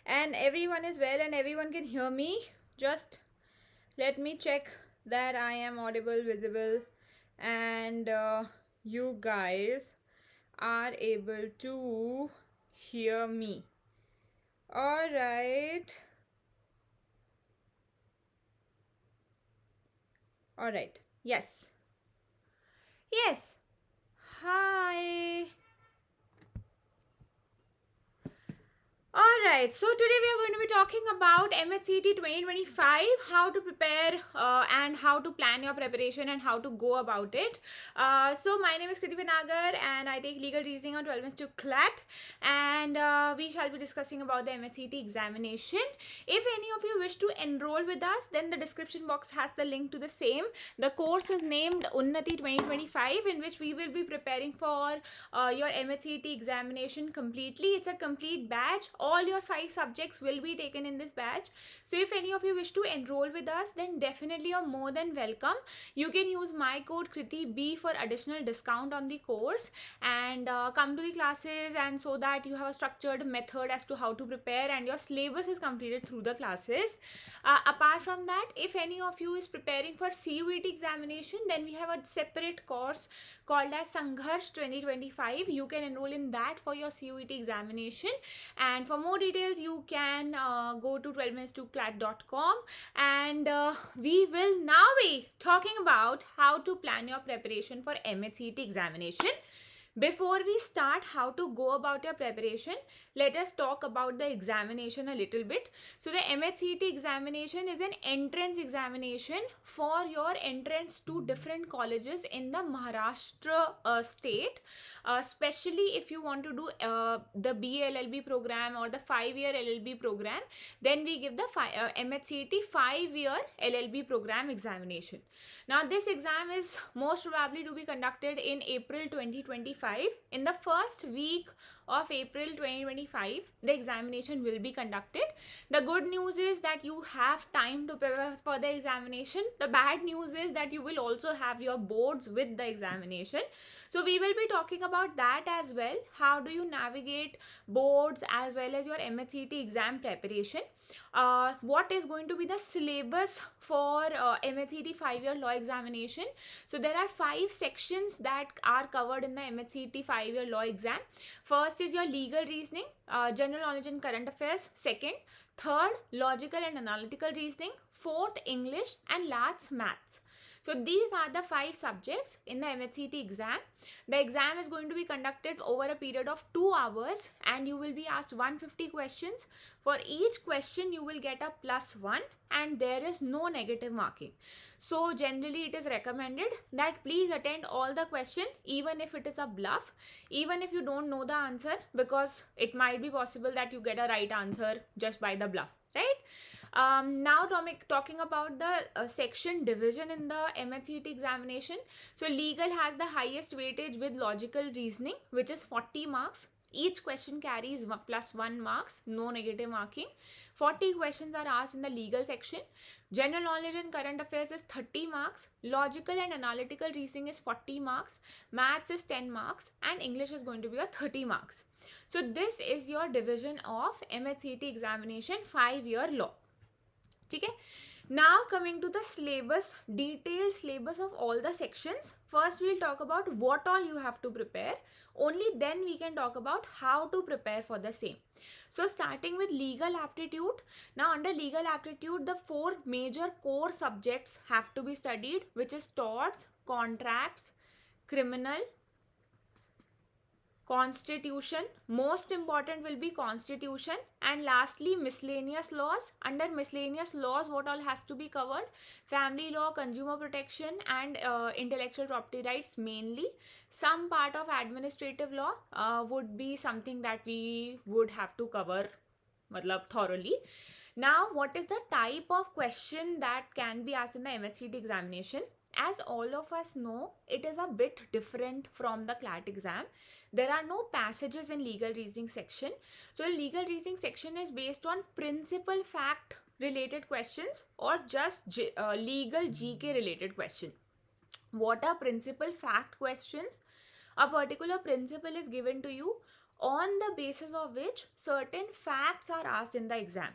and everyone is well and everyone can hear me. Just let me check that I am audible, visible, and you guys are able to hear me. All right. All right. Yes. Yes. Hi. Alright, so today we are going to be talking about MHCET 2025, how to prepare and how to plan your preparation and how to go about it. So my name is Kriti Ma'am and I take legal reasoning on 12 months to CLAT, and we shall be discussing about the MHCET examination. If any of you wish to enroll with us, then the description box has the link to the same. The course is named UNNATI 2025, in which we will be preparing for your MHCET examination completely. It's a complete batch. All your 5 subjects will be taken in this batch. So if any of you wish to enroll with us, then definitely you're more than welcome. You can use my code KRITI for additional discount on the course, and come to the classes, and so that you have a structured method as to how to prepare and your syllabus is completed through the classes. Apart from that, if any of you is preparing for CUET examination, then we have a separate course called as SANGHARSH 2025. You can enroll in that for your CUET examination, and for more details you can go to 12minutes2clat.com, and we will now be talking about how to plan your preparation for MHCET examination. Before we start how to go about your preparation, let us talk about the examination a little bit. So the MHCET examination is an entrance examination for your entrance to different colleges in the Maharashtra state. Especially if you want to do the BLLB program or the 5-year LLB program, then we give the MHCET 5-year LLB program examination. Now this exam is most probably to be conducted in April 2025. In the first week of April 2025, the examination will be conducted. The good news is that you have time to prepare for the examination. The bad news is that you will also have your boards with the examination. So we will be talking about that as well. How do you navigate boards as well as your MHCET exam preparation? What is going to be the syllabus for MHCET 5-year law examination? So there are 5 sections that are covered in the MHCET 5-year law exam. First is your legal reasoning, general knowledge and current affairs. Second, third, logical and analytical reasoning. Fourth, English, and last, maths. So these are the 5 subjects in the MHCET exam. The exam is going to be conducted over a period of 2 hours, and you will be asked 150 questions. For each question you will get a +1, and there is no negative marking. So generally it is recommended that please attend all the questions, even if it is a bluff, even if you don't know the answer, because it might be possible that you get a right answer just by the bluff, right? Now talking about the section division in the MHCET examination. So legal has the highest weightage with logical reasoning, which is 40 marks. Each question carries +1 marks, no negative marking. 40 questions are asked in the legal section. General knowledge and current affairs is 30 marks. Logical and analytical reasoning is 40 marks. Maths is 10 marks. And English is going to be a 30 marks. So this is your division of MHCET examination 5-year law. Okay? Now coming to the syllabus, detailed syllabus of all the sections. First we'll talk about what all you have to prepare. Only then we can talk about how to prepare for the same. So starting with legal aptitude. Now under legal aptitude, the 4 major core subjects have to be studied, which is torts, contracts, criminal, constitution. Most important will be constitution, and lastly miscellaneous laws. Under miscellaneous laws, what all has to be covered? Family law, consumer protection, and intellectual property rights mainly. Some part of administrative law would be something that we would have to cover thoroughly. Now what is the type of question that can be asked in the MHCET examination? As all of us know, it is a bit different from the CLAT exam. There are no passages in legal reasoning section. So the legal reasoning section is based on principal fact related questions or just legal GK related question. What are principal fact questions? A particular principle is given to you. on the basis of which certain facts are asked in the exam.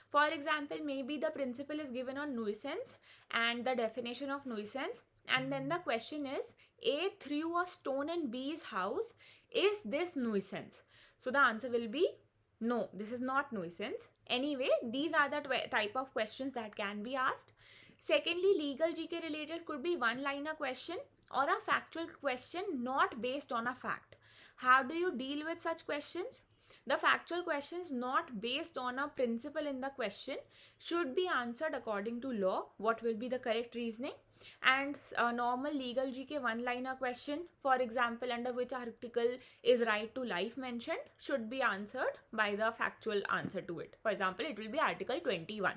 For example, maybe the principle is given on nuisance and the definition of nuisance, and then the question is, A threw a stone in B's house, is this nuisance? So the answer will be no, this is not nuisance. Anyway, these are the type of questions that can be asked. Secondly, legal GK related could be one-liner question or a factual question not based on a fact. How do you deal with such questions? The factual questions not based on a principle in the question should be answered according to law. What will be the correct reasoning? And a normal legal GK one-liner question, for example, under which article is right to life mentioned, should be answered by the factual answer to it. For example, it will be Article 21.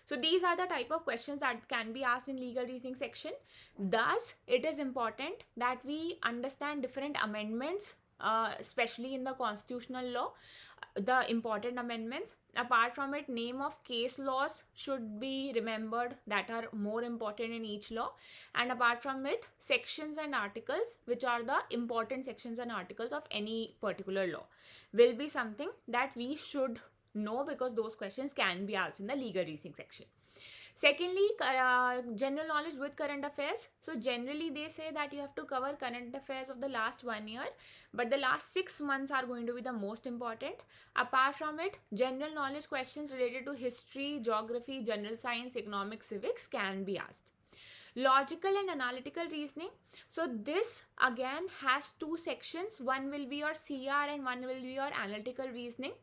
So these are the type of questions that can be asked in legal reasoning section. Thus, it is important that we understand different amendments, especially in the constitutional law, the important amendments. Apart from it, name of case laws should be remembered that are more important in each law. And apart from it, sections and articles, which are the important sections and articles of any particular law, will be something that we should know, because those questions can be asked in the legal reasoning section. Secondly, general knowledge with current affairs. So generally they say that you have to cover current affairs of the last 1 year, but the last 6 months are going to be the most important. Apart from it, general knowledge questions related to history, geography, general science, economics, civics can be asked. Logical and analytical reasoning. So this again has two sections. One will be your CR and one will be your analytical reasoning.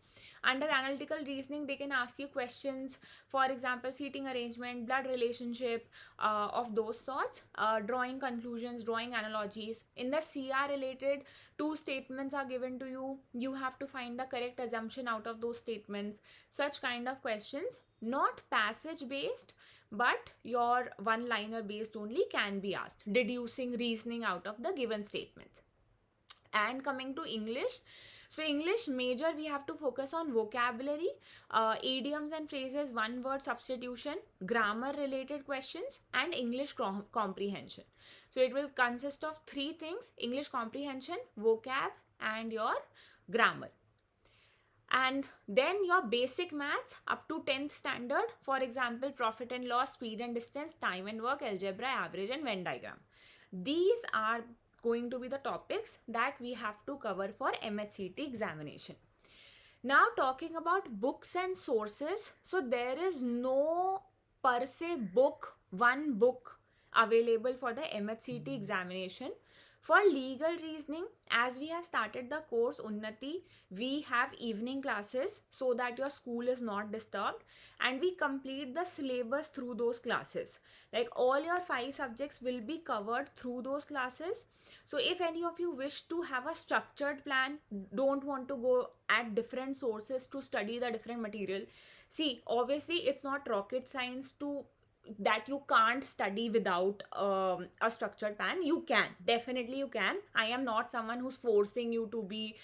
Under analytical reasoning, they can ask you questions, for example, seating arrangement, blood relationship, of those sorts, drawing conclusions, drawing analogies. In the CR related, two statements are given to you. You have to find the correct assumption out of those statements. Such kind of questions, not passage based, but your one-liner based only, can be asked, deducing reasoning out of the given statements. And coming to English, so English major, we have to focus on vocabulary, idioms and phrases, one word substitution, grammar related questions, and English comprehension. So it will consist of three things: English comprehension, vocab, and your grammar. And then your basic maths up to 10th standard, for example, profit and loss, speed and distance, time and work, algebra, average, and Venn diagram. These are going to be the topics that we have to cover for MHCET examination. Now talking about books and sources, so there is no per se book, one book available for the MHCET examination. For legal reasoning, as we have started the course UNNATI, we have evening classes so that your school is not disturbed, and we complete the syllabus through those classes. Like all your 5 subjects will be covered through those classes. So if any of you wish to have a structured plan, don't want to go at different sources to study the different material. See, obviously it's not rocket science to that you can't study without a structured plan. You can, definitely you can. I am not someone who's forcing you to be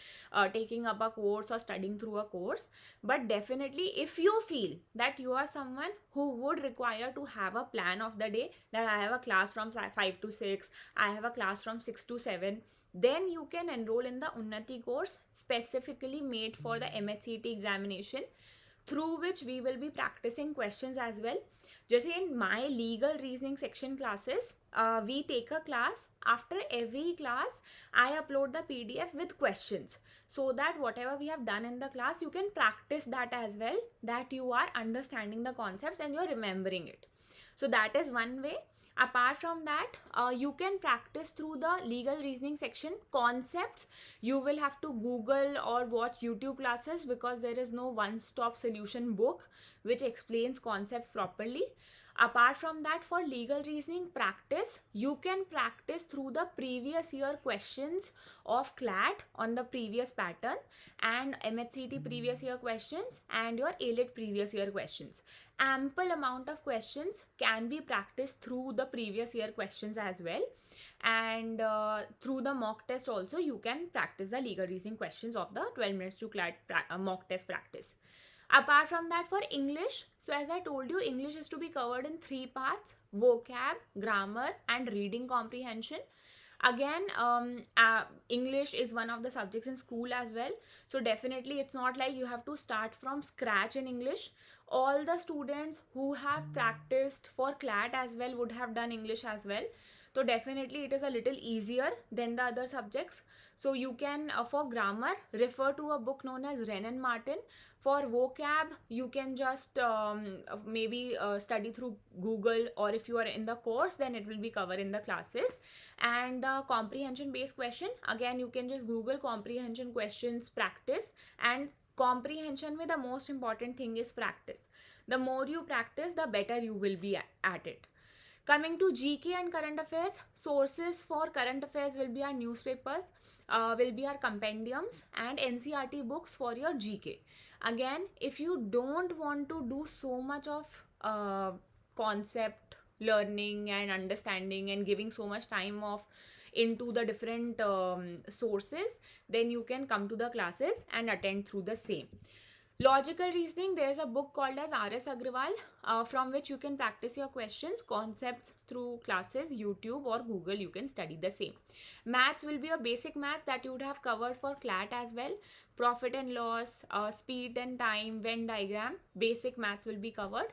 taking up a course or studying through a course, but definitely if you feel that you are someone who would require to have a plan of the day, that I have a class from 5 to 6, I have a class from 6 to 7, then you can enroll in the UNNATI course specifically made for the MHCET examination, through which we will be practicing questions as well. Just in my legal reasoning section classes, we take a class. After every class, I upload the PDF with questions, so that whatever we have done in the class, you can practice that as well, that you are understanding the concepts and you're remembering it. So that is one way. Apart from that, you can practice through the legal reasoning section concepts. You will have to Google or watch YouTube classes, because there is no one-stop solution book which explains concepts properly. Apart from that, for legal reasoning practice, you can practice through the previous year questions of CLAT on the previous pattern, and MHCET previous year questions, and your ALET previous year questions. Ample amount of questions can be practiced through the previous year questions as well, and through the mock test also you can practice the legal reasoning questions of the 12 minutes to CLAT mock test practice. Apart from that, for English, so as I told you, English is to be covered in 3 parts: vocab, grammar, and reading comprehension. Again, English is one of the subjects in school as well, so definitely it's not like you have to start from scratch in English. All the students who have practiced for CLAT as well would have done English as well, so definitely it is a little easier than the other subjects. So you can, for grammar, refer to a book known as Wren and Martin. For vocab, you can just maybe study through Google, or if you are in the course, then it will be covered in the classes. And the comprehension based question, again you can just Google comprehension questions practice. And comprehension में the most important thing is practice. The more you practice, the better you will be at it. Coming to GK and current affairs, sources for current affairs will be our newspapers, will be our compendiums, and NCERT books for your GK. Again, if you don't want to do so much of concept learning and understanding and giving so much time of into the different sources, then you can come to the classes and attend through the same. Logical reasoning, there is a book called as R.S. Agrawal, from which you can practice your questions, concepts through classes, YouTube or Google, you can study the same. Maths will be a basic maths that you would have covered for CLAT as well. Profit and loss, speed and time, Venn diagram, basic maths will be covered.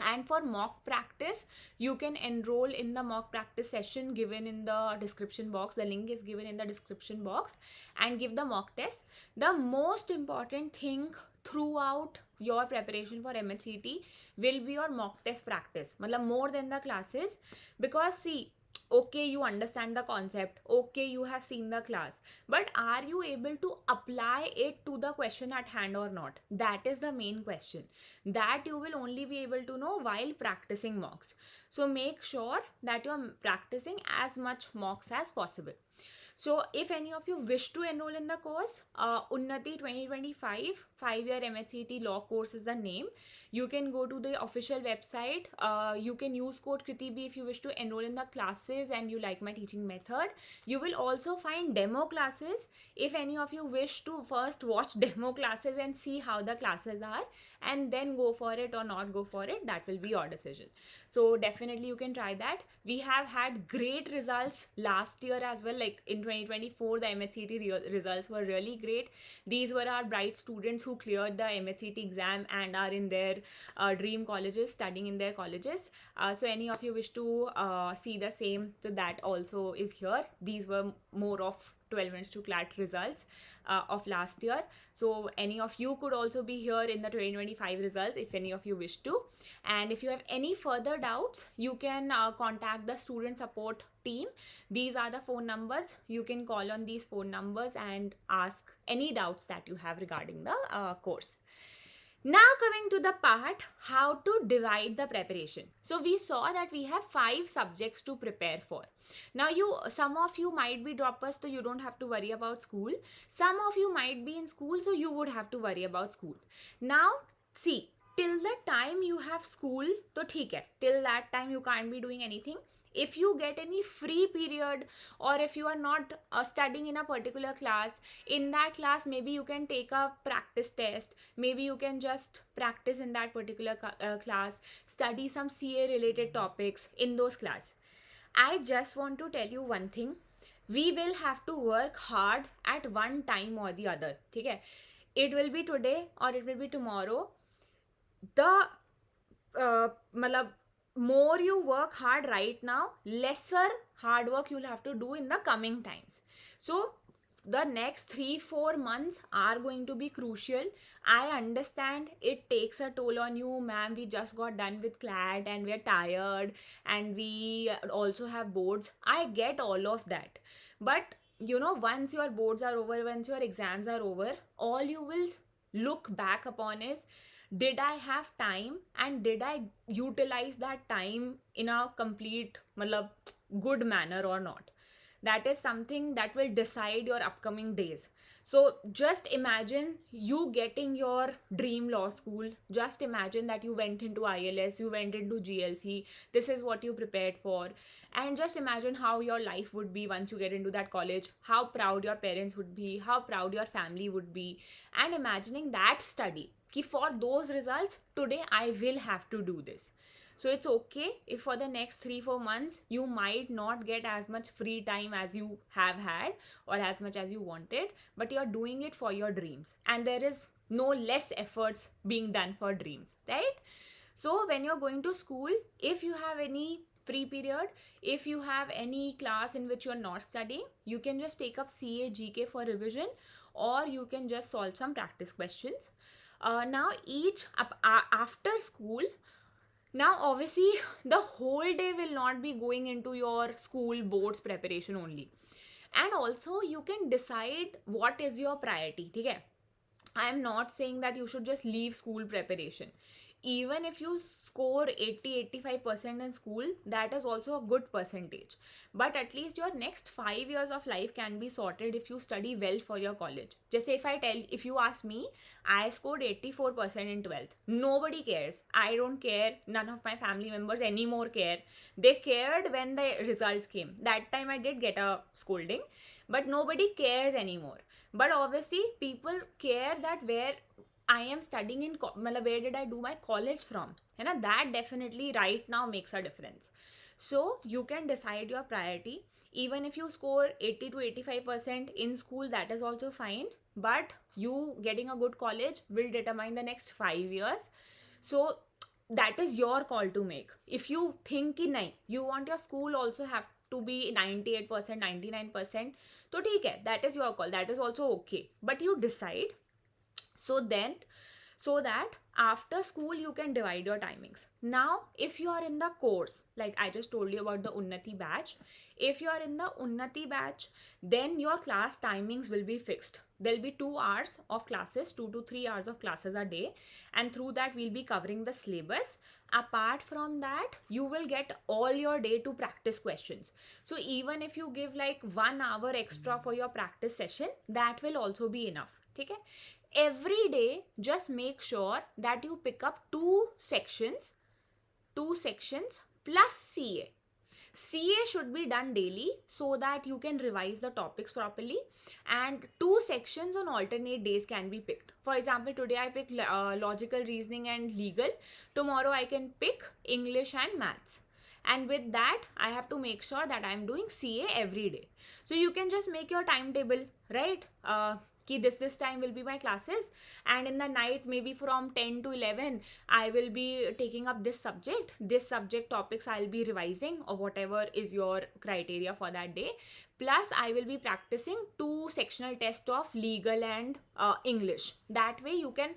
And for mock practice, you can enroll in the mock practice session given in the description box. The link is given in the description box, and give the mock test. The most important thing throughout your preparation for MHCET will be your mock test practice, matlab more than the classes. Because see, okay, you understand the concept, okay, you have seen the class, but are you able to apply it to the question at hand or not? That is the main question. That you will only be able to know while practicing mocks. So make sure that you are practicing as much mocks as possible. So if any of you wish to enroll in the course, UNNATI 2025 5-year MHCET law course is the name. You can go to the official website. You can use code KritiB if you wish to enroll in the classes and you like my teaching method. You will also find demo classes if any of you wish to first watch demo classes and see how the classes are, and then go for it or not go for it. That will be your decision. So definitely you can try that. We have had great results last year as well. Like in 2024, the MHCET results were really great. These were our bright students who cleared the MHCET exam and are in their dream colleges, studying in their colleges. So any of you wish to see the same, so that also is here. These were more of 12 minutes to CLAT results of last year. So any of you could also be here in the 2025 results if any of you wish to. And if you have any further doubts, you can contact the student support team. These are the phone numbers. You can call on these phone numbers and ask any doubts that you have regarding the course. Now coming to the part how to divide the preparation. So we saw that we have 5 subjects to prepare for. Now some of you might be droppers, so you don't have to worry about school. Some of you might be in school, so you would have to worry about school. Now see, till the time you have school, so theek hai, till that time you can't be doing anything. If you get any free period, or if you are not studying in a particular class, in that class maybe you can take a practice test, maybe you can just practice in that particular class, study some CA related topics in those classes. I just want to tell you one thing. We will have to work hard at one time or the other. Okay? It will be today or it will be tomorrow. The more you work hard right now, lesser hard work you'll have to do in the coming times. So the next 3-4 months are going to be crucial. I understand it takes a toll on you, ma'am. We just got done with CLAT and we're tired and we also have boards. I get all of that. But you know, once your boards are over, once your exams are over, all you will look back upon is, did I have time and did I utilize that time in a complete good manner or not? That is something that will decide your upcoming days. So just imagine you getting your dream law school. Just imagine that you went into ILS, you went into GLC. This is what you prepared for. And just imagine how your life would be once you get into that college, how proud your parents would be, how proud your family would be. And imagining that study, ki for those results, today I will have to do this. So it's okay if for the next 3-4 months you might not get as much free time as you have had or as much as you wanted, but you're doing it for your dreams, and there is no less efforts being done for dreams, right? So when you're going to school, if you have any free period, if you have any class in which you're not studying, you can just take up CA GK for revision, or you can just solve some practice questions. Now after school, now obviously the whole day will not be going into your school boards preparation only, and also you can decide what is your priority. Okay, I am not saying that you should just leave school preparation. Even if you score 80-85% in school, that is also a good percentage. But at least your next 5 years of life can be sorted if you study well for your college. Just say if you ask me, I scored 84% in 12th. Nobody cares. I don't care. None of my family members anymore care. They cared when the results came. That time I did get a scolding, but nobody cares anymore. But obviously people care that where I am studying in, where did I do my college from? That definitely right now makes a difference. So you can decide your priority. Even if you score 80-85% in school, that is also fine. But you getting a good college will determine the next 5 years. So that is your call to make. If you think you want your school also have to be 98%, 99%, so theek hai, that is your call. That is also okay. But you decide. So that after school you can divide your timings. Now if you are in the course, like I just told you about the Unnati batch, if you are in the Unnati batch, then your class timings will be fixed. There'll be 2 hours of classes, 2 to 3 hours of classes a day, and through that we'll be covering the syllabus. Apart from that, you will get all your day to practice questions. So even if you give like 1 hour extra for your practice session, that will also be enough. Okay? Every day, just make sure that you pick up two sections plus CA. CA should be done daily so that you can revise the topics properly, and 2 sections on alternate days can be picked. For example, today I picked logical reasoning and legal. Tomorrow I can pick English and maths. And with that, I have to make sure that I am doing CA every day. So you can just make your timetable, right? This time will be my classes, and in the night maybe from 10 to 11 I will be taking up this subject topics I'll be revising, or whatever is your criteria for that day. Plus I will be practicing 2 sectional tests of legal and English. That way you can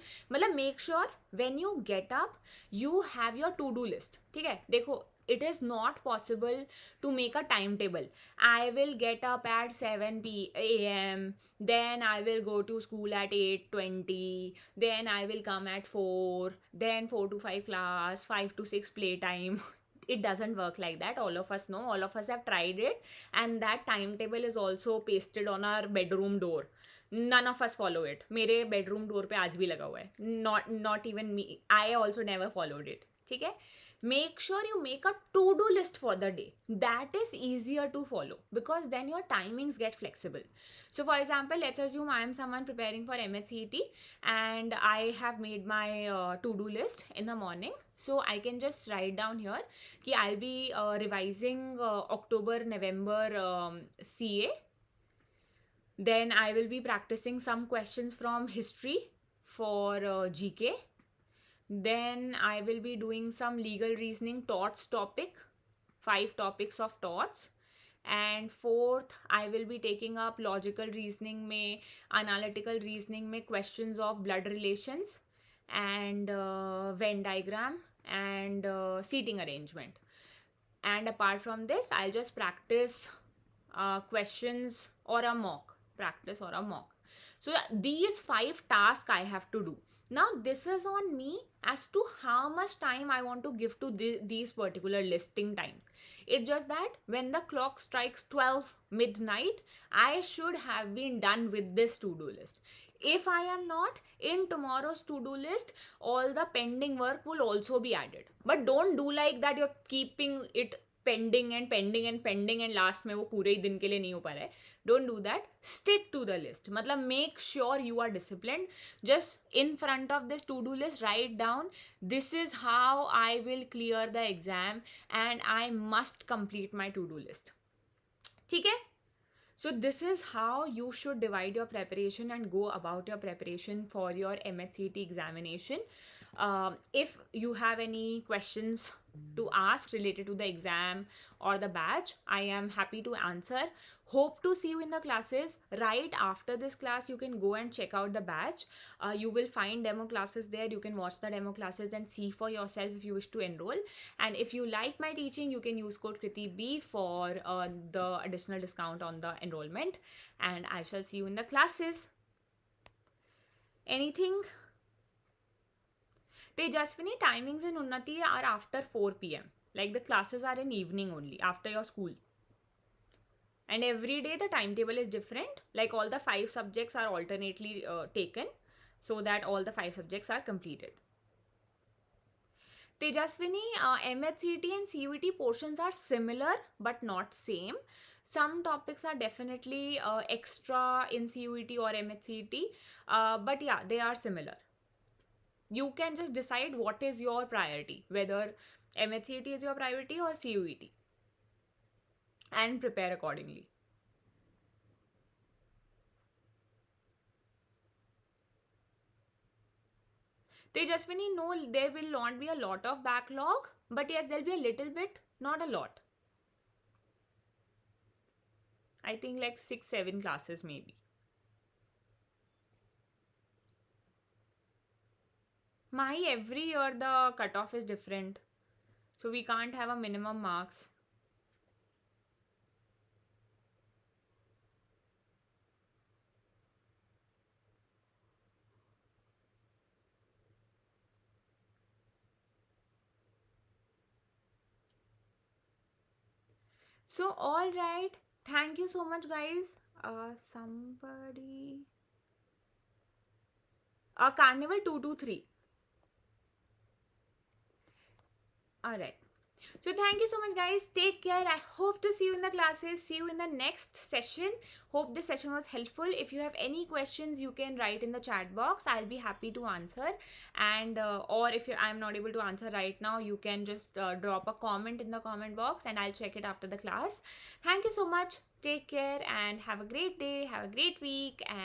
make sure when you get up you have your to-do list. Okay, dekho, it is not possible to make a timetable. I will get up at 7 a.m. Then I will go to school at 8:20. Then I will come at 4. Then 4 to 5 class, 5 to 6 playtime. It doesn't work like that. All of us know. All of us have tried it. And that timetable is also pasted on our bedroom door. None of us follow it. मेरे bedroom door पे आज भी लगा हुआ है. Not even me. I also never followed it. ठीक है? Make sure you make a to-do list for the day. That is easier to follow because then your timings get flexible. So for example, let's assume I am someone preparing for MHCET and I have made my to-do list in the morning. So I can just write down here कि I'll be revising October, November CA. Then I will be practicing some questions from history for GK. Then I will be doing some legal reasoning torts topic, 5 topics of torts. And 4th, I will be taking up logical reasoning में, analytical reasoning में questions of blood relations and Venn diagram and seating arrangement. And apart from this, I'll just practice questions or a mock. So these 5 tasks I have to do. Now this is on me as to how much time I want to give to these particular listing times. It's just that when the clock strikes 12 midnight, I should have been done with this to-do list. If I am not, in tomorrow's to-do list, all the pending work will also be added. But don't do like that you're keeping it pending and last में वो पूरे ही दिन के लिए नहीं हो पा रहा है. Don't do that. Stick to the list. मतलब make sure you are disciplined. Just in front of this to-do list, write down, this is how I will clear the exam and I must complete my to-do list. ठीक है? So this is how you should divide your preparation and go about your preparation for your MHCET examination. If you have any questions to ask related to the exam or the batch, I am happy to answer. Hope to see you in the classes. Right after this class, you can go and check out the batch. You will find demo classes there. You can watch the demo classes and see for yourself if you wish to enroll. And if you like my teaching, you can use code KritiB for the additional discount on the enrollment. And I shall see you in the classes. Anything? Tejaswini, timings in Unnati are after 4 p.m. Like the classes are in evening only, after your school. And every day the timetable is different. Like all the 5 subjects are alternately taken so that all the 5 subjects are completed. Tejaswini, MHCET and CUET portions are similar but not same. Some topics are definitely extra in CUET or MHCET, but yeah, they are similar. You can just decide what is your priority, whether MHCET is your priority or CUET, and prepare accordingly. Tejaswini, no, there will not be a lot of backlog, but yes, there'll be a little bit, not a lot. I think like 6-7 classes maybe. My every year the cutoff is different, so we can't have a minimum marks. So all right, thank you so much guys. Somebody Carnival 223. All right. So thank you so much guys. Take care. I hope to see you in the classes. See you in the next session. Hope this session was helpful. If you have any questions, you can write in the chat box. I'll be happy to answer. And or if I'm not able to answer right now, you can just drop a comment in the comment box and I'll check it after the class. Thank you so much. Take care and have a great day. Have a great week. And